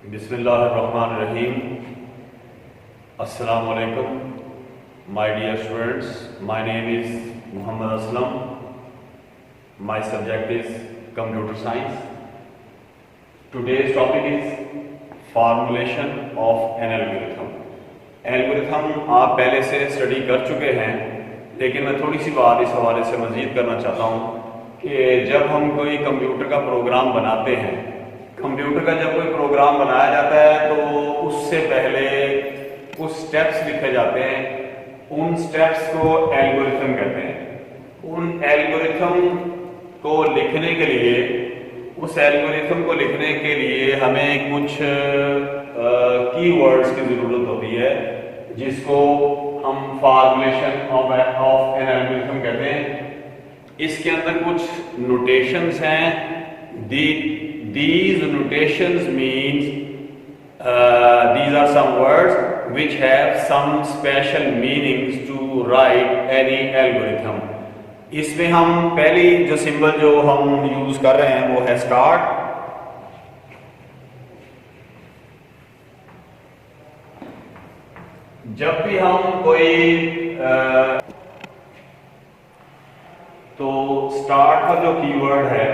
बिस्मिल्लाहिर्रहमानिर्रहीम। अस्सलाम वालेकुम my dear students, my name is Muhammad Aslam. My subject is computer science. Today's topic is formulation of an algorithm. Algorithm आप पहले से study कर चुके हैं, लेकिन मैं थोड़ी सी बात इस हवाले से मज़ीद करना चाहता हूँ कि जब हम कोई कंप्यूटर का प्रोग्राम बनाते हैं, कंप्यूटर का जब कोई प्रोग्राम बनाया जाता है तो उससे पहले कुछ स्टेप्स लिखे जाते हैं। उन स्टेप्स को एल्गोरिथम कहते हैं। उन एल्गोरिथम को लिखने के लिए, उस एल्गोरिथम को लिखने के लिए हमें कुछ कीवर्ड्स की ज़रूरत होती है, जिसको हम फॉर्मुलेशन ऑफ एन एल्गोरिथम कहते हैं। इसके अंदर कुछ नोटेशंस हैं। These notations means these are some words which have some special meanings to write any algorithm. इसमें हम पहली जो सिंबल जो हम यूज कर रहे हैं वो है स्टार्ट। जब भी हम कोई तो स्टार्ट का जो कीवर्ड है,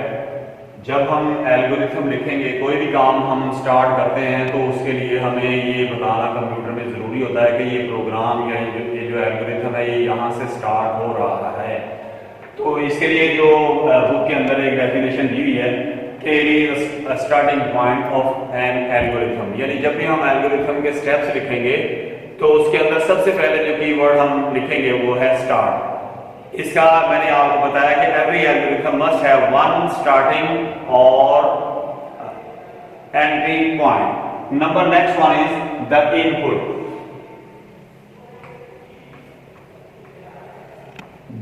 जब हम एल्गोरिथम लिखेंगे, कोई भी काम हम स्टार्ट करते हैं तो उसके लिए हमें ये बताना कंप्यूटर में ज़रूरी होता है कि ये प्रोग्राम या ये जो एल्गोरिथम है ये यहाँ से स्टार्ट हो रहा है। तो इसके लिए जो बुक के अंदर एक डेफिनेशन दी हुई है कि it is starting point of an algorithm, यानी जब भी हम एल्गोरिथम के स्टेप्स लिखेंगे तो उसके अंदर सबसे पहले जो कीवर्ड हम लिखेंगे वो है स्टार्ट। इसका मैंने आपको बताया कि every algorithm must have one starting और ending point. Number next one is the input.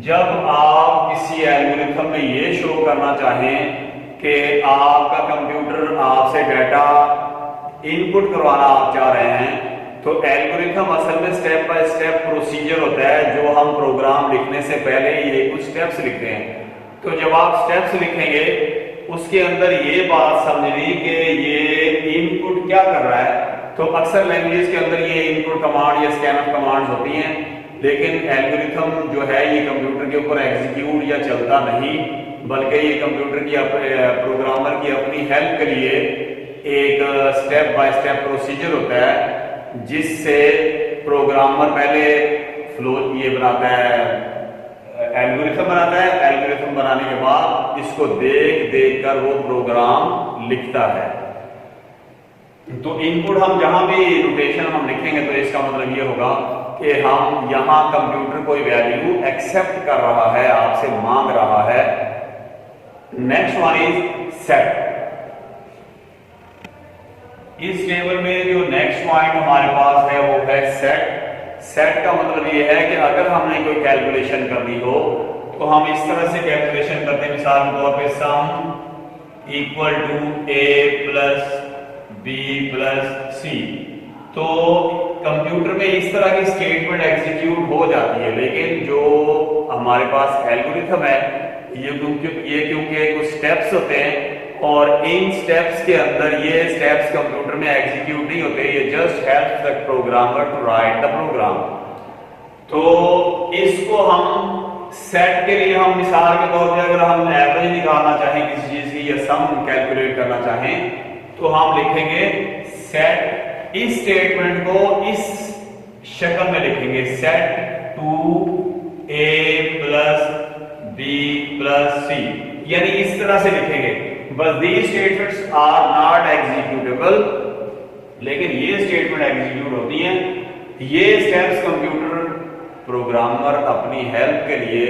जब आप किसी एल्गोरिथम में ये शो करना चाहें कि आपका कंप्यूटर आपसे डाटा इनपुट करवाना आप चाह रहे हैं, तो एल्गोरिथम असल में स्टेप बाय स्टेप प्रोसीजर होता है जो हम प्रोग्राम लिखने से पहले ये कुछ स्टेप्स लिखते हैं। तो जब आप स्टेप्स लिखेंगे उसके अंदर ये बात समझनी कि ये इनपुट क्या कर रहा है। तो अक्सर लैंग्वेज के अंदर ये इनपुट कमांड या स्कैन ऑफ कमांड्स होती हैं, लेकिन एल्गोरिथम जो है ये कंप्यूटर के ऊपर एग्जीक्यूट या चलता नहीं, बल्कि ये कंप्यूटर की प्रोग्रामर की अपनी हेल्प के लिए एक स्टेप बाय स्टेप प्रोसीजर होता है, जिससे प्रोग्रामर पहले फ्लो ये बनाता है, एल्गोरिथम बनाता है। एल्गोरिथम बनाने के बाद इसको देख देख कर वो प्रोग्राम लिखता है। तो इनपुट हम जहां भी नोटेशन हम लिखेंगे तो इसका मतलब ये होगा कि हम यहां कंप्यूटर कोई वैल्यू एक्सेप्ट कर रहा है, आपसे मांग रहा है। Next one is set. इस टेबल में जो नेक्स्ट पॉइंट हमारे पास है वो है सेट। सेट का मतलब ये है कि अगर हमने कोई कैलकुलेशन करनी हो तो हम इस तरह से कैलकुलेशन करते हैं। मिसाल के तौर पे sum equal to a plus b plus c. तो कंप्यूटर में इस तरह की स्टेटमेंट एग्जीक्यूट हो जाती है, लेकिन जो हमारे पास एल्गोरिथम है ये क्योंकि कुछ स्टेप्स होते हैं और इन स्टेप्स के अंदर ये स्टेप्स कंप्यूटर में एग्जीक्यूट नहीं होते, ये just help the programmer to write the program. तो इसको हम सेट के लिए हम मिसाल के तौर पे अगर हम एवरेज निकालना चाहें किसी चीज की या सम कैलकुलेट करना चाहें तो हम लिखेंगे सेट। इस स्टेटमेंट को इस शक्ल में लिखेंगे, set to a plus b plus c, यानी इस तरह से लिखेंगे। बस these statements are not executable, लेकिन ये स्टेटमेंट एग्जीक्यूट होती हैं। ये स्टेप्स कंप्यूटर प्रोग्रामर अपनी हेल्प के लिए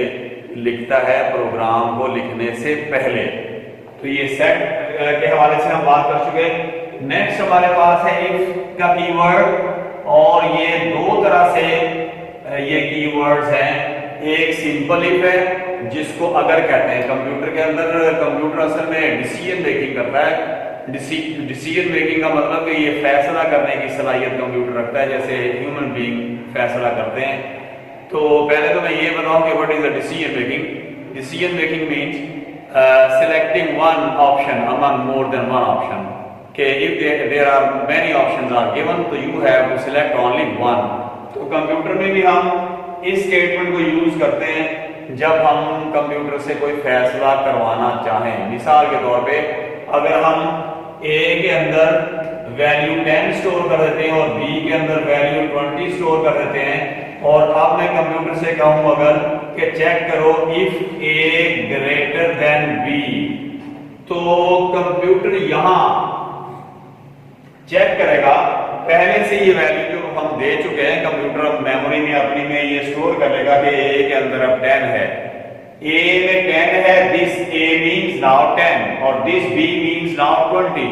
लिखता है प्रोग्राम को लिखने से पहले। तो ये सेट के हवाले से हम बात कर चुके हैं। नेक्स्ट हमारे पास है इफ का कीवर्ड, और ये दो तरह से ये कीवर्ड्स हैं। एक सिंपल इफ है जिसको अगर कहते हैं। कंप्यूटर के अंदर कंप्यूटर असल में डिसीजन मेकिंग करता है। डिसीजन मेकिंग का मतलब कि ये फैसला करने की सलाहियत कंप्यूटर रखता है, जैसे ह्यूमन बीइंग फैसला करते हैं। तो पहले तो मैं ये बताऊं कि what is the decision making. Decision making means selecting one option among more than one option. कि if there are many options are given तो you have to select only one। तो कंप्यूटर में भी हम इस स्टेटमेंट को use करते हैं जब हम कंप्यूटर से कोई फैसला करवाना चाहें। मिसाल के तौर पे अगर हम A के अंदर वैल्यू 10 स्टोर कर देते हैं और B के अंदर वैल्यू 20 स्टोर कर देते हैं और अब मैं कंप्यूटर से कहूं अगर कि चेक करो if A greater than B, तो कंप्यूटर यहां चेक करेगा पहले से ये वैल्यू जो हम दे चुके हैं, कंप्यूटर मेमोरी में अपनी में ये स्टोर कर लेगा कि A के अंदर अब 10 है, A में 10 है, दिस A मींस नाउ 10 और दिस B मींस नाउ 20।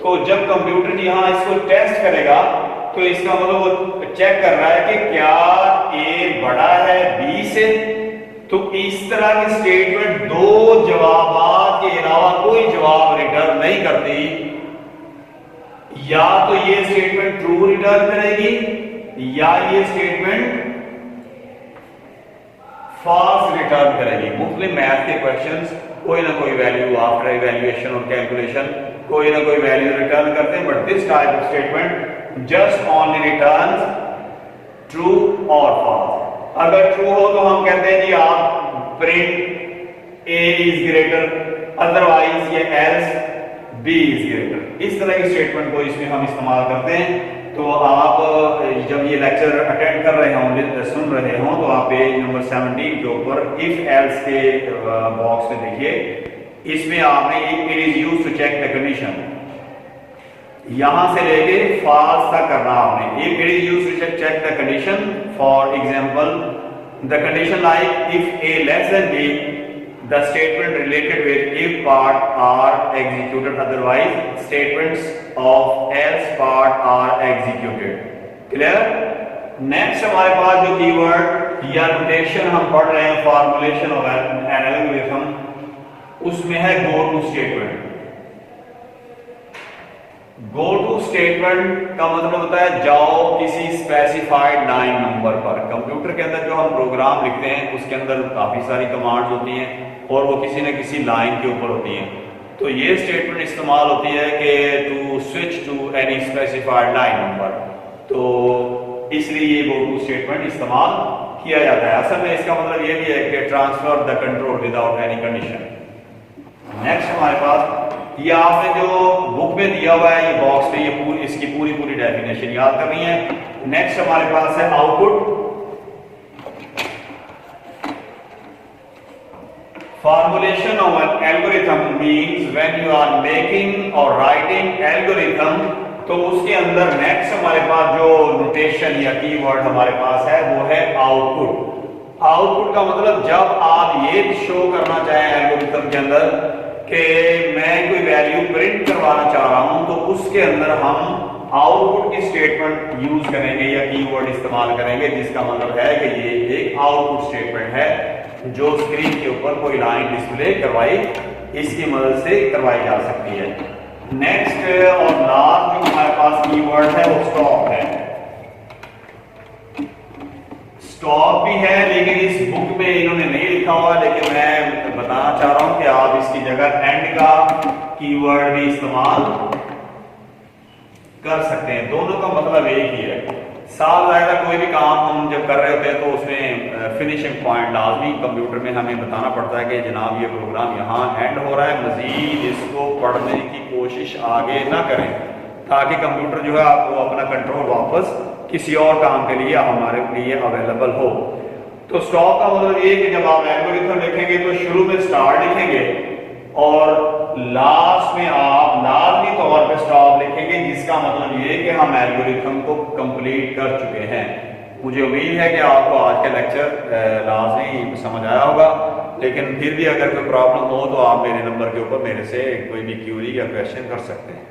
तो जब कंप्यूटर यहां इसको टेस्ट करेगा तो इसका मतलब वो चेक कर रहा है कि क्या A बड़ा है B से। तो इस तरह की स्टेटमेंट दो जवाब के अलावा कोई जवाब रिटर्न नहीं करती। या तो ये स्टेटमेंट ट्रू रिटर्न करेगी या ये स्टेटमेंट फॉल्स रिटर्न करेगी। मुख्तलिफ मैथ के क्वेश्चंस कोई ना कोई वैल्यू आफ्टर इवैल्यूएशन और कैलकुलेशन कोई ना कोई वैल्यू रिटर्न करते हैं, but this type of statement just only returns true और फॉल्स। अगर ट्रू हो तो हम कहते हैं जी आप print A is greater, otherwise ये एल्स B इज ग्रेटर। इस तरह की स्टेटमेंट को इसमें हम इस्तेमाल करते हैं। तो आप जब ये लेक्चर अटेंड कर रहे हों, सुन रहे हों, तो आप पेज नंबर 17 के ऊपर इफ एल्स के बॉक्स में देखिए, इसमें आपने it is used to check the condition यहां से लेके फॉल्स तक करना आपने। If it is used to check the condition, for example the condition like if A less than B, the statement related with if part are executed, otherwise statements of else part are executed। Clear? Next हमारे पास जो keyword या notation हम पढ़ रहे हैं formulation of N algorithm, उसमें है go to statement. Go to statement का मतलब होता है जाओ किसी स्पेसिफाइड लाइन नंबर पर। कंप्यूटर के अंदर जो हम प्रोग्राम लिखते हैं उसके अंदर काफी सारी कमांड्स होती हैं और वो किसी न किसी लाइन के ऊपर होती हैं। तो ये स्टेटमेंट इस्तेमाल होती है कि to switch to any specified line number, तो इसलिए ये गो टू स्टेटमेंट इस्तेमाल किया जाता है। असल में इसका मतलब ये भी है कि transfer the control without any condition. Next हमारे पास ये आपने जो बुक में दिया हुआ है, ये बॉक्स में, ये इसकी पूरी डेफिनेशन याद करनी है। नेक्स्ट हमारे पास है output. Formulation of an algorithm means when you are making or writing algorithm, तो उसके अंदर नेक्स्ट हमारे पास जो नोटेशन या कीवर्ड हमारे पास है वो है आउटपुट। आउटपुट का मतलब जब आप ये शो करना चाहें एल्गोरिथम के अंदर कि मैं कोई वैल्यू प्रिंट करवाना चाह रहा हूं, तो उसके अंदर हम आउटपुट की स्टेटमेंट यूज करेंगे या कीवर्ड इस्तेमाल करेंगे, जिसका मतलब है कि ये एक आउटपुट स्टेटमेंट है जो स्क्रीन के ऊपर कोई लाइन डिस्प्ले करवाई, इसकी मदद से करवाई जा सकती है। नेक्स्ट और लास्ट जो हमारे पास कीवर्ड है वो स्टॉप है। स्टॉप भी है लेकिन इस बुक में इन्होंने नहीं लिखा हुआ, लेकिन मैं बताना चाह रहा हूं कि आप इसकी जगह एंड का कीवर्ड भी इस्तेमाल कर सकते हैं। दोनों का मतलब एक ही है। साल ज़ायदा कोई भी काम हम जब कर रहे होते हैं तो उसमें फिनिशिंग पॉइंट लाजमी कंप्यूटर में हमें बताना पड़ता है कि जनाब ये प्रोग्राम यहाँ एंड हो रहा है, मजीद इसको पढ़ने की कोशिश आगे ना करें, ताकि कंप्यूटर जो है आपको अपना कंट्रोल वापस किसी और काम के लिए हमारे लिए अवेलेबल हो। तो स्टॉप का मतलब ये कि जब आप एल्गोरिथम लिखेंगे तो शुरू में स्टार्ट लिखेंगे और लास्ट में आप लाजमी तौर पे स्टॉप लिखेंगे, जिसका मतलब ये कि हम एल्गोरिथम को कंप्लीट कर चुके हैं। मुझे उम्मीद है कि आपको आज का लेक्चर लाजमी समझ आया होगा, लेकिन फिर भी अगर कोई प्रॉब्लम हो तो आप मेरे नंबर के ऊपर मेरे से कोई भी क्यूरी या क्वेश्चन कर सकते हैं।